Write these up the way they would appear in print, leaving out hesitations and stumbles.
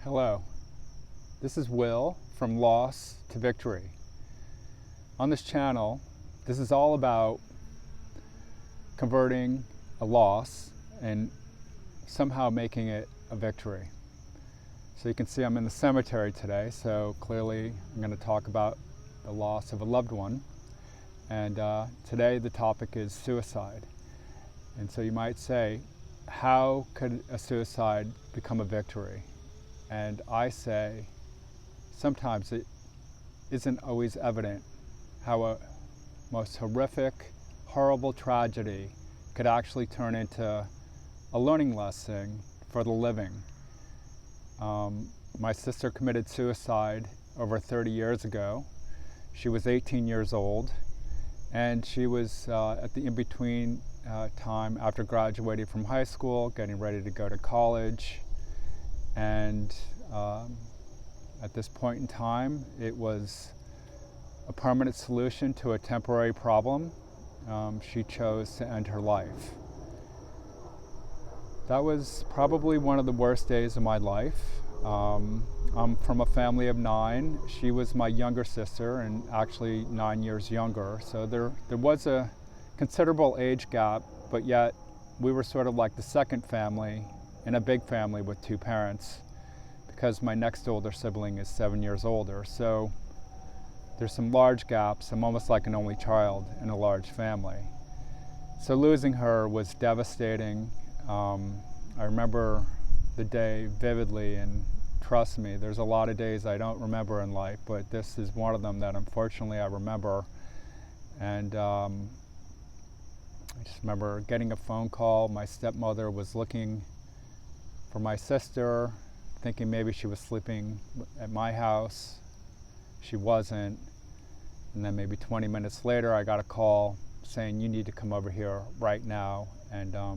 Hello, this is Will from Loss to Victory. On this channel, this is all about converting a loss and somehow making it a victory. So you can see I'm in the cemetery today, so clearly I'm going to talk about the loss of a loved one. And today the topic is suicide. And so you might say, how could a suicide become a victory? And I say, sometimes it isn't always evident how a most horrific, horrible tragedy could actually turn into a learning lesson for the living. My sister committed suicide over 30 years ago. She was 18 years old, and she was at the in-between time after graduating from high school, getting ready to go to college. And at this point in time, it was a permanent solution to a temporary problem. She chose to end her life. That was probably one of the worst days of my life. I'm from a family of 9. She was my younger sister and actually 9 years younger. So there was a considerable age gap, but yet we were sort of like the second family in a big family with 2 parents, because my next older sibling is 7 years older. So there's some large gaps. I'm almost like an only child in a large family. So losing her was devastating. I remember the day vividly, and trust me, there's a lot of days I don't remember in life, but this is one of them that unfortunately I remember. And I just remember getting a phone call. My stepmother was looking for my sister, thinking maybe she was sleeping at my house. She wasn't. And then maybe 20 minutes later, I got a call saying, you need to come over here right now. And I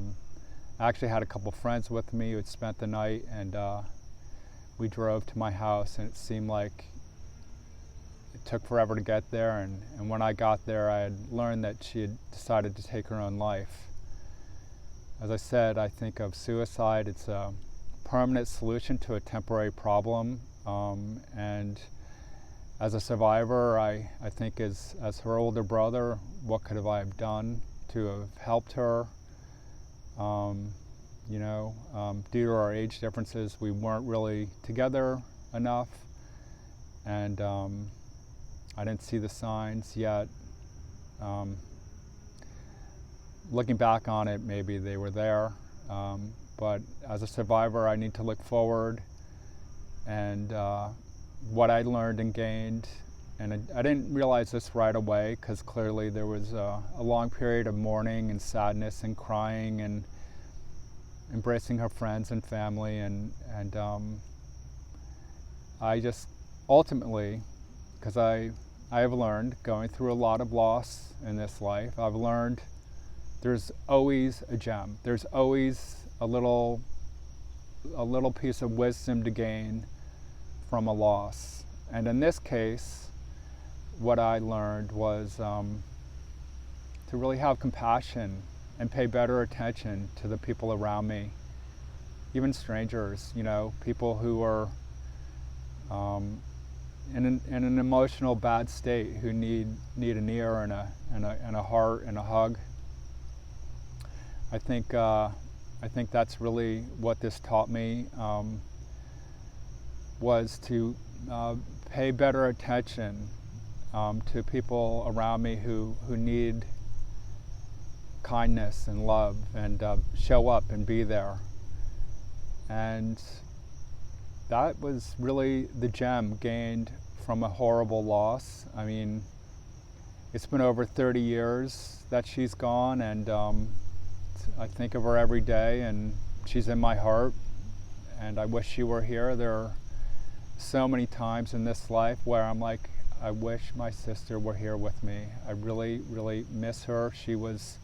actually had a couple friends with me who had spent the night, and we drove to my house, and it seemed like it took forever to get there. And when I got there, I had learned that she had decided to take her own life. As I said, I think of suicide, it's a permanent solution to a temporary problem. And as a survivor, I think as her older brother, what could I have done to have helped her? Due to our age differences, we weren't really together enough, and I didn't see the signs yet. Looking back on it, maybe they were there, but as a survivor, I need to look forward and what I learned and gained. And I didn't realize this right away, because clearly there was a long period of mourning and sadness and crying and embracing her friends and family. And I just ultimately, because I have learned, going through a lot of loss in this life, I've learned there's always a gem. There's always a little piece of wisdom to gain from a loss. And in this case, what I learned was to really have compassion and pay better attention to the people around me, even strangers, people who are in an emotional bad state, who need an ear and a heart and a hug. I think that's really what this taught me, was to pay better attention to people around me who need kindness and love, and show up and be there. And that was really the gem gained from a horrible loss. I mean, it's been over 30 years that she's gone, and I think of her every day, and she's in my heart, and I wish she were here. There are so many times in this life where I'm like, I wish my sister were here with me. I really, really miss her. She was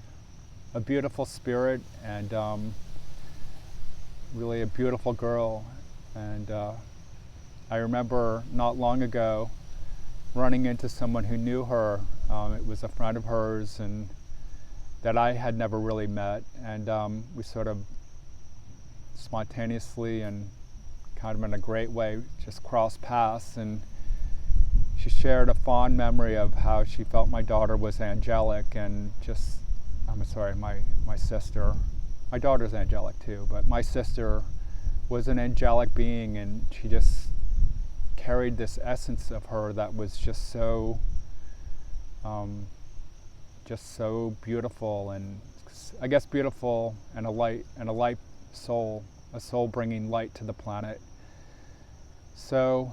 a beautiful spirit, and really a beautiful girl. And I remember not long ago running into someone who knew her. It was a friend of hers, and that I had never really met, and we sort of spontaneously and kind of in a great way, just crossed paths, and she shared a fond memory of how she felt my daughter was angelic, and just, I'm sorry, my sister, my daughter's angelic too, but my sister was an angelic being, and she just carried this essence of her that was just so beautiful, and I guess beautiful, and a light soul, a soul bringing light to the planet. So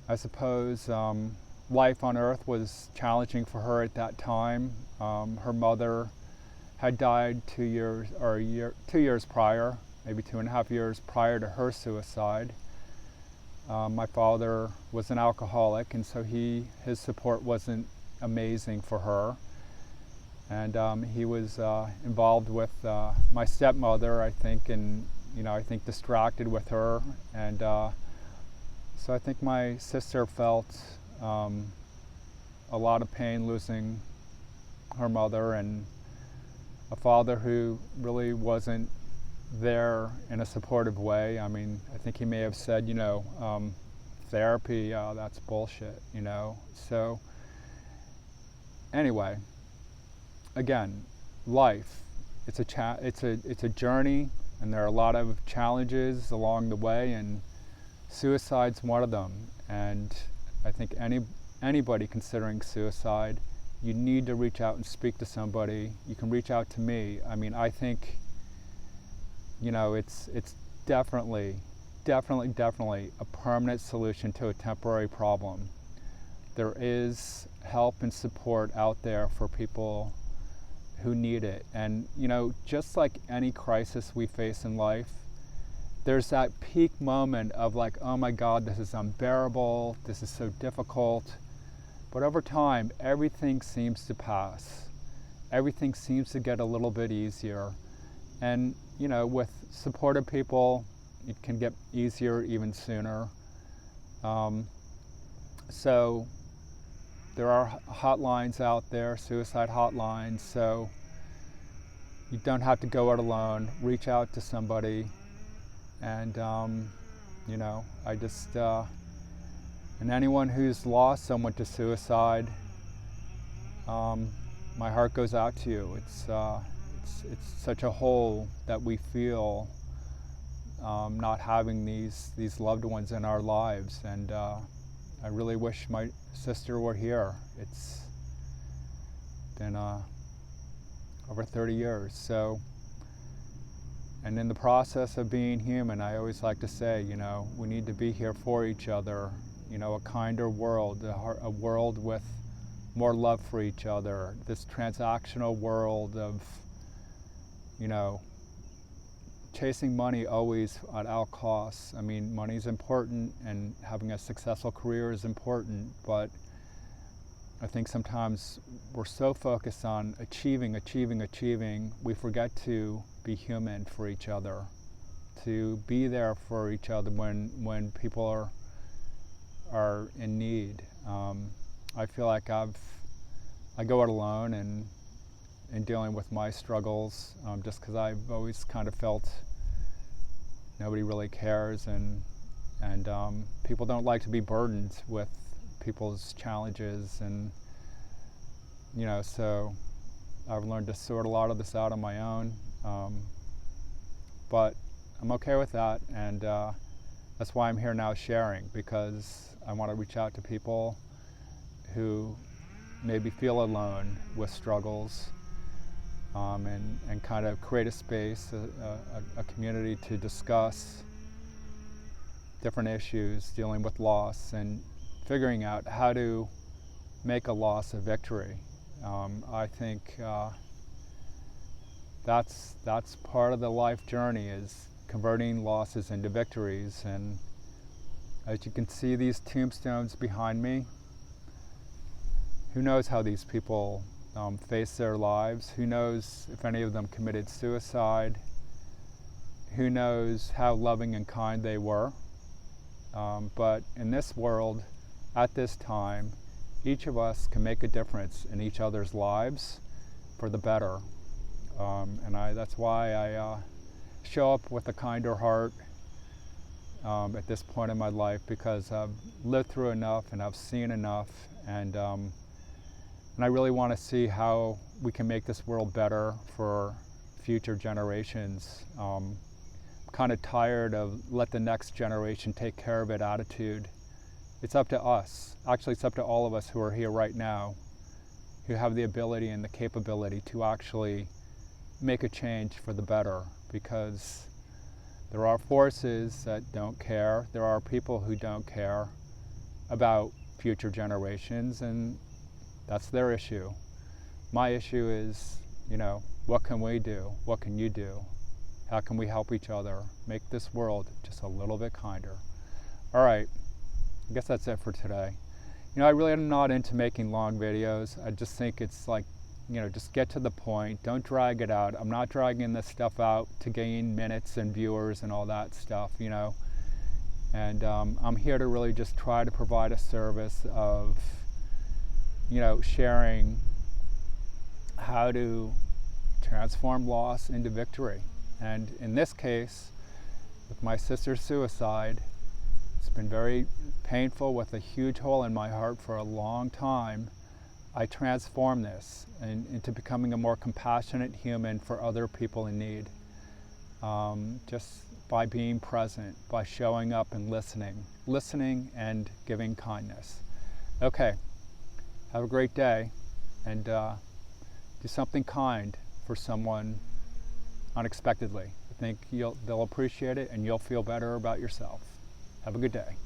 I suppose life on Earth was challenging for her at that time. Her mother had died 2 years prior, maybe 2.5 years prior to her suicide. My father was an alcoholic, and so his support wasn't amazing for her. And he was involved with my stepmother, I think, and I think distracted with her. And so I think my sister felt a lot of pain losing her mother, and a father who really wasn't there in a supportive way. I mean, I think he may have said, therapy, that's bullshit, So anyway, again, life, it's a journey, and there are a lot of challenges along the way, and suicide's one of them. And I think anybody considering suicide, you need to reach out and speak to somebody. You can reach out to me. I mean, I think it's definitely a permanent solution to a temporary problem. There is help and support out there for people who need it. And just like any crisis we face in life, there's that peak moment of like, oh my God, this is unbearable, this is so difficult. But over time, everything seems to pass. Everything seems to get a little bit easier. And with supportive people, it can get easier even sooner. So there are hotlines out there, suicide hotlines, so you don't have to go it alone. Reach out to somebody, and I just and anyone who's lost someone to suicide, my heart goes out to you. It's such a hole that we feel not having these loved ones in our lives, and I really wish my sister were here. It's been over 30 years. So, and in the process of being human, I always like to say, we need to be here for each other. A kinder world, a world with more love for each other. This transactional world of, chasing money always at all costs. I mean, money's important, and having a successful career is important, but I think sometimes we're so focused on achieving, we forget to be human for each other, to be there for each other when people are in need. I feel like I go it alone in dealing with my struggles, just because I've always kind of felt nobody really cares, and people don't like to be burdened with people's challenges, and so I've learned to sort a lot of this out on my own, but I'm okay with that, and that's why I'm here now sharing, because I want to reach out to people who maybe feel alone with struggles, and kind of create a space, a community to discuss different issues, dealing with loss, and figuring out how to make a loss a victory. I think that's part of the life journey, is converting losses into victories. And as you can see these tombstones behind me, who knows how these people face their lives? Who knows if any of them committed suicide? Who knows how loving and kind they were? But in this world, at this time, each of us can make a difference in each other's lives for the better. And that's why I show up with a kinder heart, at this point in my life, because I've lived through enough and I've seen enough, and I really want to see how we can make this world better for future generations. I'm kind of tired of let the next generation take care of it attitude. It's up to us. Actually, it's up to all of us who are here right now, who have the ability and the capability to actually make a change for the better, because there are forces that don't care. There are people who don't care about future generations, and that's their issue. My issue is, what can we do? What can you do? How can we help each other make this world just a little bit kinder? All right, I guess that's it for today. I really am not into making long videos. I just think it's like, just get to the point. Don't drag it out. I'm not dragging this stuff out to gain minutes and viewers and all that stuff, And I'm here to really just try to provide a service of, sharing how to transform loss into victory. And in this case, with my sister's suicide, it's been very painful, with a huge hole in my heart for a long time. I transformed this into becoming a more compassionate human for other people in need. Just by being present, by showing up and listening and giving kindness. Okay, have a great day, and do something kind for someone unexpectedly. I think they'll appreciate it, and you'll feel better about yourself. Have a good day.